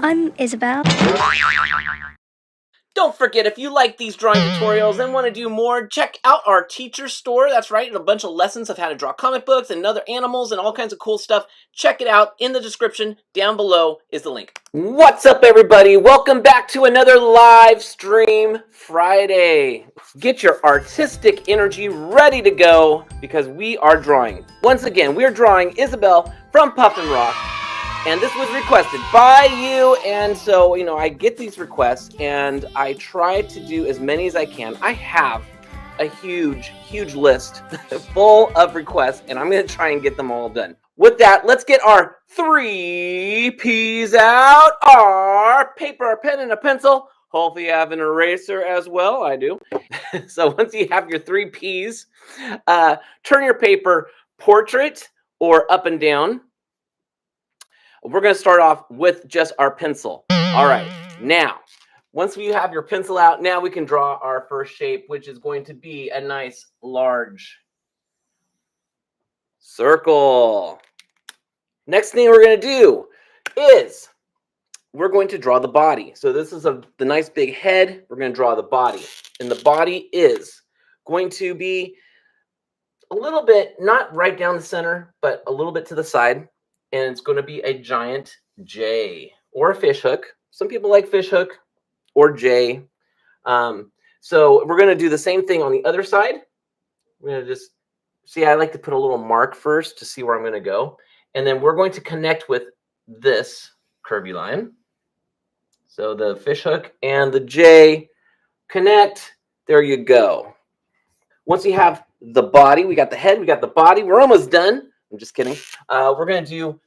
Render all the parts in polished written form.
I'm Isabelle. Don't forget, if you like these drawing tutorials and want to do more, check out our teacher store. That's right, a bunch of lessons of how to draw comic books and other animals and all kinds of cool stuff. Check it out in the description. Down below is the link. What's up, everybody? Welcome back to another live stream Friday. Get your artistic energy ready to go because we are drawing. Once again, we're drawing Isabelle from Puffin Rock. And this was requested by you, and so, I get these requests, and I try to do as many as I can. I have a huge list full of requests, and I'm going to try and get them all done. With that, let's get our 3 P's out. Our paper, a pen, and a pencil. Hopefully you have an eraser as well. I do. So once you have your 3 P's, turn your paper portrait or up and down. We're going to start off with just our pencil. All right, now, once you have your pencil out, now we can draw our first shape, which is going to be a nice large circle. Next thing we're going to do is we're going to draw the body. So this is the nice big head. We're going to draw the body. And the body is going to be a little bit, not right down the center, but a little bit to the side. And it's going to be a giant J or a fish hook. Some people like fish hook or J. So we're going to do the same thing on the other side. We're going to just see, I like to put a little mark first to see where I'm going to go. And then we're going to connect with this curvy line. So the fish hook and the J connect. There you go. Once you have the body, we got the head, we got the body. We're almost done. I'm just kidding. We're going to do,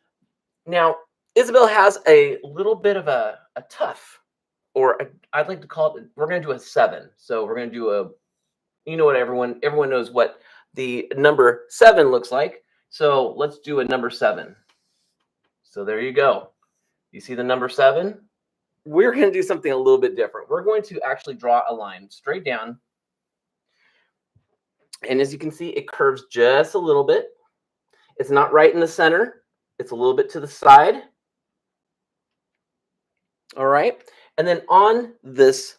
now, Isabelle has a little bit of a tough, or I'd like to call it, we're going to do a 7. So we're going to do a, what everyone knows what the number 7 looks like. So let's do a number 7. So there you go. You see the number 7? We're going to do something a little bit different. We're going to actually draw a line straight down. And as you can see, it curves just a little bit. It's not right in the center. It's a little bit to the side. All right. And then on this,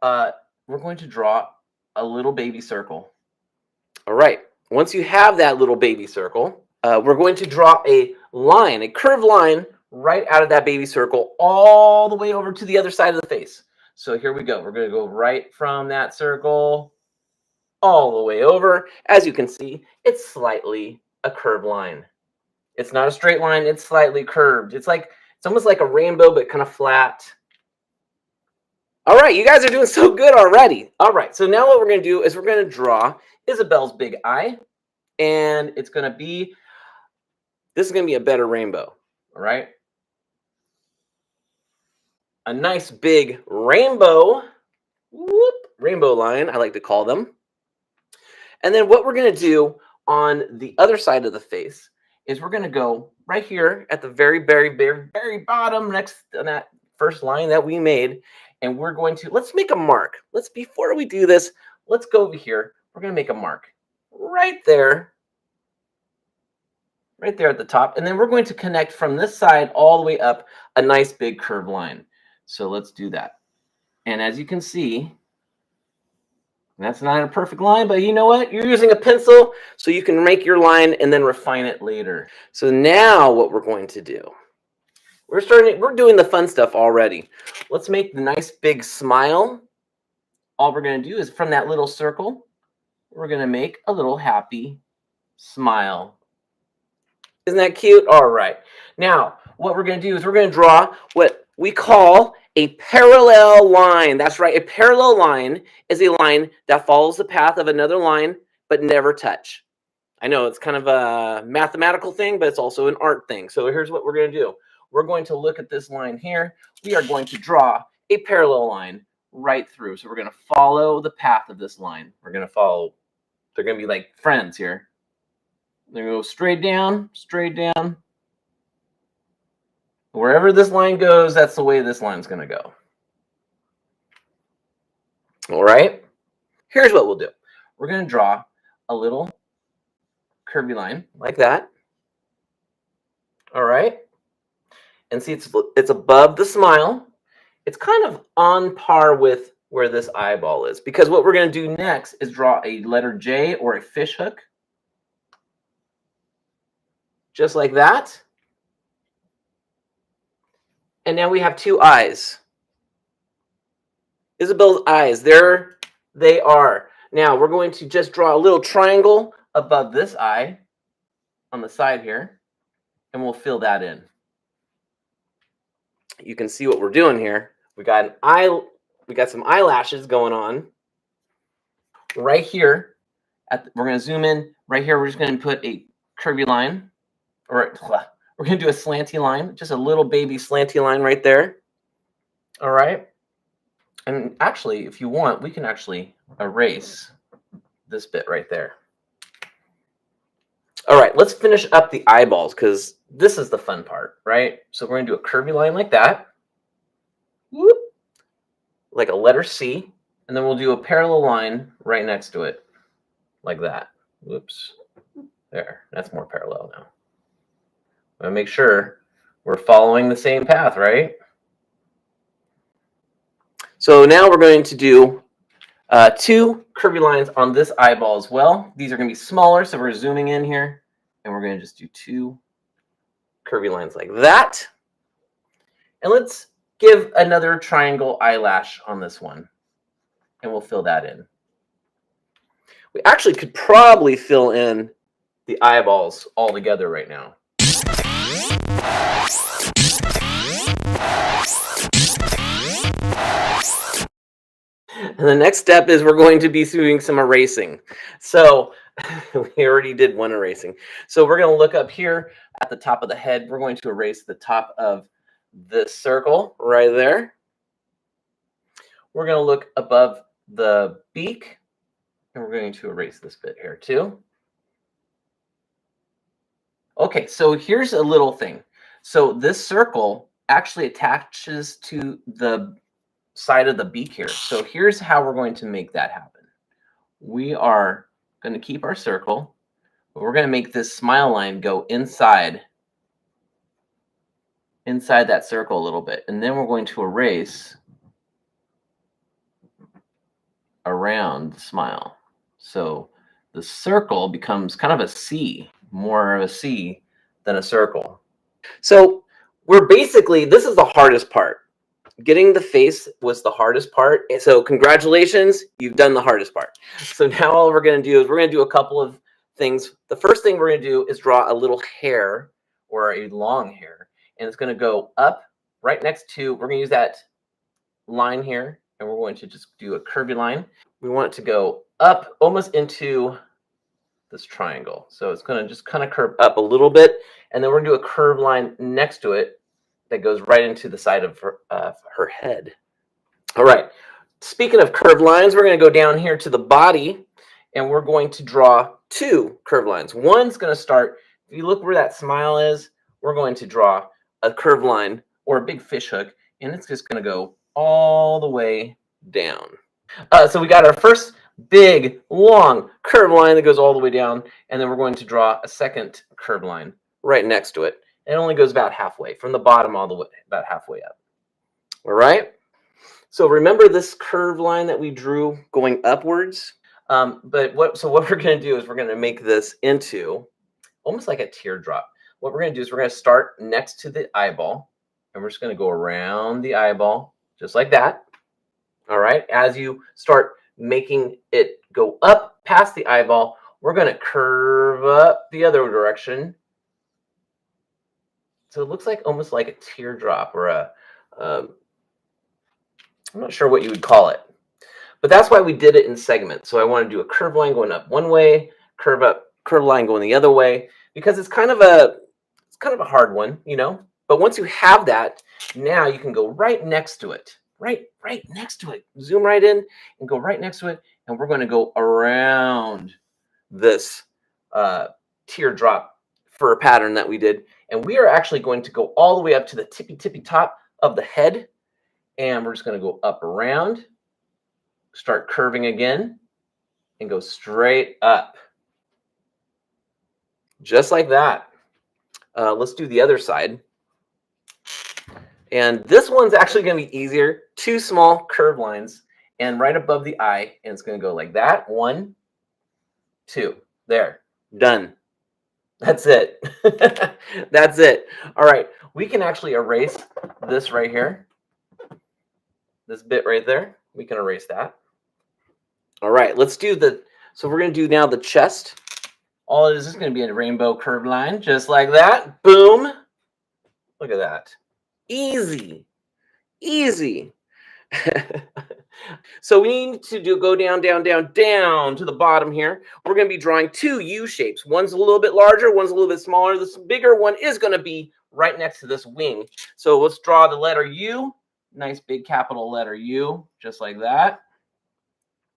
we're going to draw a little baby circle. All right. Once you have that little baby circle, we're going to draw a line, a curved line right out of that baby circle all the way over to the other side of the face. So here we go. We're going to go right from that circle all the way over. As you can see, it's slightly a curved line. It's not a straight line, it's slightly curved. It's almost like a rainbow, but kind of flat. All right, you guys are doing so good already. All right, so now what we're going to do is we're going to draw Isabelle's big eye, and this is going to be a better rainbow. All right, a nice big rainbow, rainbow line, I like to call them. And then what we're going to do on the other side of the face is we're going to go right here at the very bottom next to that first line that we made. And we're going to, let's make a mark. Before we do this, let's go over here. We're going to make a mark right there at the top. And then we're going to connect from this side all the way up a nice big curved line. So let's do that. And as you can see, that's not a perfect line, but you know what? You're using a pencil, so you can make your line and then refine it later. So now what we're going to do, we're doing the fun stuff already. Let's make the nice big smile. All we're going to do is from that little circle, we're going to make a little happy smile. Isn't that cute? All right. Now, what we're going to do is we're going to draw what we call a parallel line. That's right. A parallel line is a line that follows the path of another line, but never touch. I know it's kind of a mathematical thing, but it's also an art thing. So here's what we're going to do. We're going to look at this line here. We are going to draw a parallel line right through. So we're going to follow the path of this line. We're going to follow. They're going to be like friends here. They're going to go straight down, straight down. Wherever this line goes, that's the way this line's going to go. All right. Here's what we'll do. We're going to draw a little curvy line like that. All right. And see, it's above the smile. It's kind of on par with where this eyeball is, because what we're going to do next is draw a letter J or a fish hook. Just like that. And now we have two eyes. Isabelle's eyes, there they are. Now we're going to just draw a little triangle above this eye on the side here, and we'll fill that in. You can see what we're doing here. We got an eye, we got some eyelashes going on right here. We're going to zoom in right here. We're just going to put a curvy line, or we're going to do a slanty line, just a little baby slanty line right there. All right. And actually, if you want, we can actually erase this bit right there. All right, let's finish up the eyeballs, because this is the fun part, right? So we're going to do a curvy line like that. Whoop, like a letter C. And then we'll do a parallel line right next to it, like that. Whoops. There, that's more parallel now. I'm going to make sure we're following the same path, right? So now we're going to do two curvy lines on this eyeball as well. These are going to be smaller, so we're zooming in here, and we're going to just do two curvy lines like that. And let's give another triangle eyelash on this one, and we'll fill that in. We actually could probably fill in the eyeballs all together right now. And the next step is we're going to be doing some erasing. So we already did one erasing. So we're going to look up here at the top of the head. We're going to erase the top of this circle right there. We're going to look above the beak, and we're going to erase this bit here too. Okay, so here's a little thing. So this circle actually attaches to the side of the beak here. So here's how we're going to make that happen. We are going to keep our circle, but we're going to make this smile line go inside that circle a little bit. And then we're going to erase around the smile. So the circle becomes kind of a C, more of a C than a circle. So we're basically, this is the hardest part. Getting the face was the hardest part. So congratulations, you've done the hardest part. So now all we're going to do is we're going to do a couple of things. The first thing we're going to do is draw a little hair, or a long hair. And it's going to go up right next to, we're going to use that line here, and we're going to just do a curvy line. We want it to go up almost into this triangle. So it's going to just kind of curve up a little bit. And then we're going to do a curved line next to it that goes right into the side of her head. All right. Speaking of curved lines, we're going to go down here to the body, and we're going to draw two curved lines. One's going to start, if you look where that smile is, we're going to draw a curved line or a big fish hook, and it's just going to go all the way down. So we got our first big, long curved line that goes all the way down, and then we're going to draw a second curved line right next to it. It only goes about halfway, from the bottom all the way, about halfway up. All right? So remember this curved line that we drew going upwards? So what we're going to do is we're going to make this into almost like a teardrop. What we're going to do is we're going to start next to the eyeball, and we're just going to go around the eyeball, just like that. All right? As you start making it go up past the eyeball, we're going to curve up the other direction. So it looks like almost like a teardrop, or I'm not sure what you would call it, but that's why we did it in segments. So I want to do a curved line going up one way, curved line going the other way, because it's kind of a hard one, you know. But once you have that, now you can go right next to it, right next to it. Zoom right in and go right next to it, and we're going to go around this teardrop fur pattern that we did. And we are actually going to go all the way up to the tippy top of the head. And we're just going to go up around, start curving again, and go straight up. Just like that. Let's do the other side. And this one's actually going to be easier. 2 small curved lines and right above the eye. And it's going to go like that. 1, 2. There. Done. That's it. That's it. All right. We can actually erase this right here. This bit right there. We can erase that. All right. Let's do the, so we're going to do now the chest. All it is going to be a rainbow curved line, just like that. Boom. Look at that. Easy. Easy. So we need to go down, down, down, down to the bottom here. We're going to be drawing 2 U shapes. One's a little bit larger, one's a little bit smaller. This bigger one is going to be right next to this wing. So let's draw the letter U. Nice big capital letter U, just like that.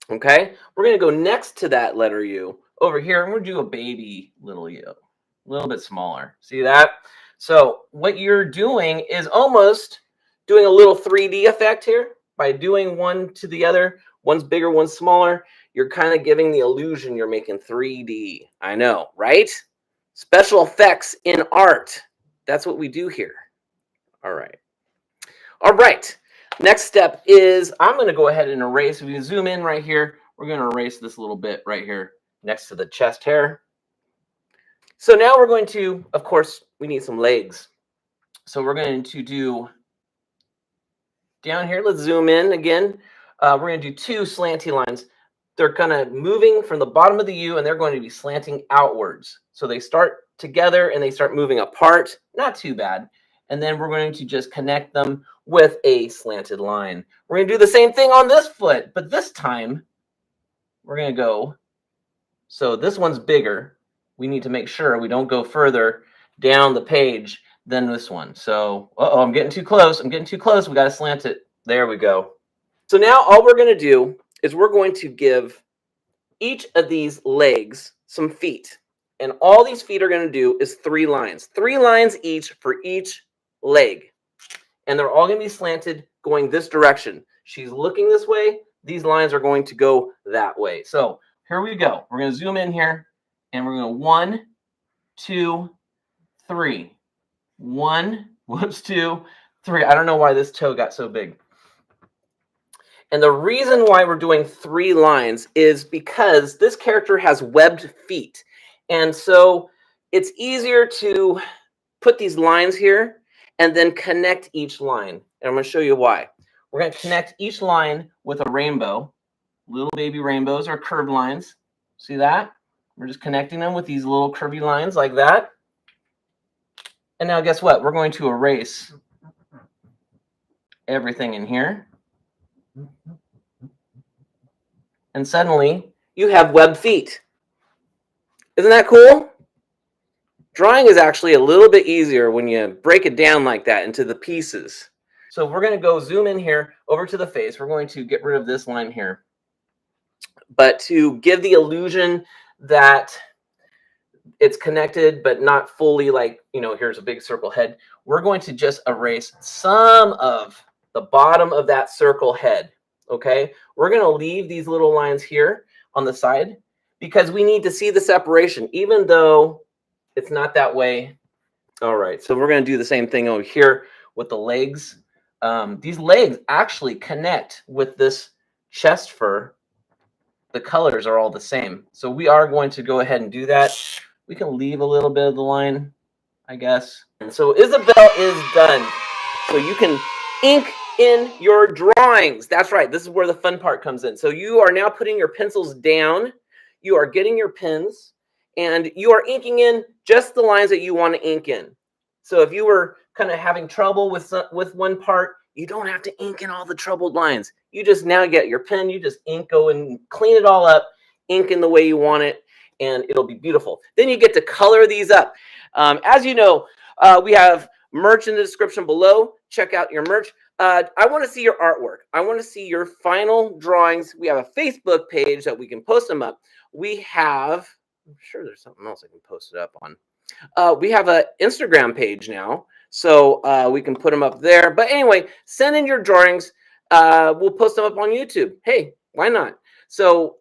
Okay, we're going to go next to that letter U over here, and we'll do a baby little U, a little bit smaller. See that? So what you're doing is almost doing a little 3D effect here. By doing one to the other, one's bigger, one's smaller, you're kind of giving the illusion you're making 3D. I know, right? Special effects in art. That's what we do here. All right. All right. Next step is I'm going to go ahead and erase. If you zoom in right here, we're going to erase this little bit right here next to the chest hair. So now we're going to, of course, we need some legs. So we're going to do down here, let's zoom in again. We're going to do 2 slanty lines. They're kind of moving from the bottom of the U, and they're going to be slanting outwards. So they start together, and they start moving apart. Not too bad. And then we're going to just connect them with a slanted line. We're going to do the same thing on this foot, but this time we're going to go. So this one's bigger. We need to make sure we don't go further down the page than this one. So, I'm getting too close. I'm getting too close. We got to slant it. There we go. So now all we're going to do is we're going to give each of these legs some feet. And all these feet are going to do is 3 lines. 3 lines each for each leg. And they're all going to be slanted going this direction. She's looking this way. These lines are going to go that way. So here we go. We're going to zoom in here. And we're going to 1, 2, 3. 1, whoops, 2, 3. I don't know why this toe got so big. And the reason why we're doing 3 lines is because this character has webbed feet. And so it's easier to put these lines here and then connect each line. And I'm going to show you why. We're going to connect each line with a rainbow. Little baby rainbows are curved lines. See that? We're just connecting them with these little curvy lines like that. And now guess what? We're going to erase everything in here. And suddenly you have webbed feet. Isn't that cool? Drawing is actually a little bit easier when you break it down like that into the pieces. So we're going to go zoom in here over to the face. We're going to get rid of this line here. But to give the illusion that it's connected, but not fully, like, here's a big circle head. We're going to just erase some of the bottom of that circle head, okay? We're going to leave these little lines here on the side because we need to see the separation, even though it's not that way. All right, so we're going to do the same thing over here with the legs. These legs actually connect with this chest fur. The colors are all the same. So we are going to go ahead and do that. We can leave a little bit of the line, I guess. And so Isabelle is done. So you can ink in your drawings. That's right. This is where the fun part comes in. So you are now putting your pencils down. You are getting your pens. And you are inking in just the lines that you want to ink in. So if you were kind of having trouble with one part, you don't have to ink in all the troubled lines. You just now get your pen. You just go and clean it all up, ink in the way you want it, and it'll be beautiful. Then you get to color these up. As you know, we have merch in the description below. Check out your merch. I want to see your artwork. I want to see your final drawings. We have a Facebook page that we can post them up. We have, I'm sure there's something else I can post it up on. We have an Instagram page now, so we can put them up there. But anyway, send in your drawings. We'll post them up on YouTube. Hey, why not? So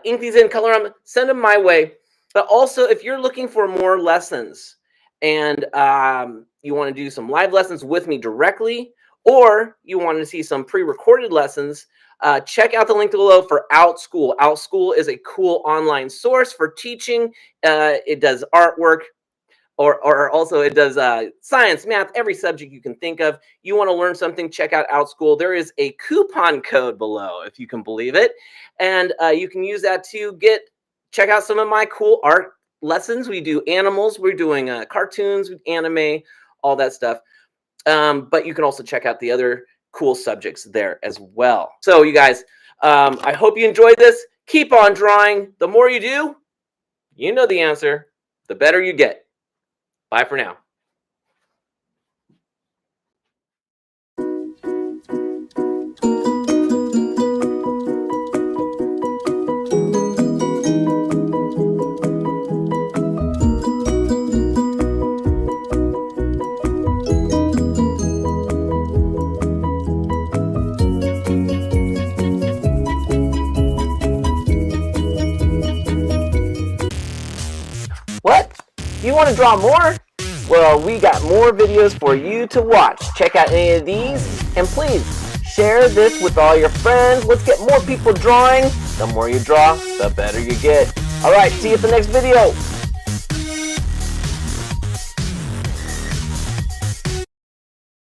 ink these in, color them, send them my way. But also, if you're looking for more lessons and you want to do some live lessons with me directly, or you want to see some pre-recorded lessons, check out the link below for OUTSCHOOL. OUTSCHOOL is a cool online source for teaching. It does artwork, or also it does science, math, every subject you can think of. You want to learn something, check out OUTSCHOOL. There is a coupon code below, if you can believe it. And you can use that to check out some of my cool art lessons. We do animals, we're doing cartoons, anime, all that stuff. But you can also check out the other cool subjects there as well. So you guys, I hope you enjoyed this. Keep on drawing. The more you do, you know the answer, the better you get. Bye for now. What? You want to draw more? Well, we got more videos for you to watch. Check out any of these, and please share this with all your friends. Let's get more people drawing. The more you draw, the better you get. All right, see you at the next video.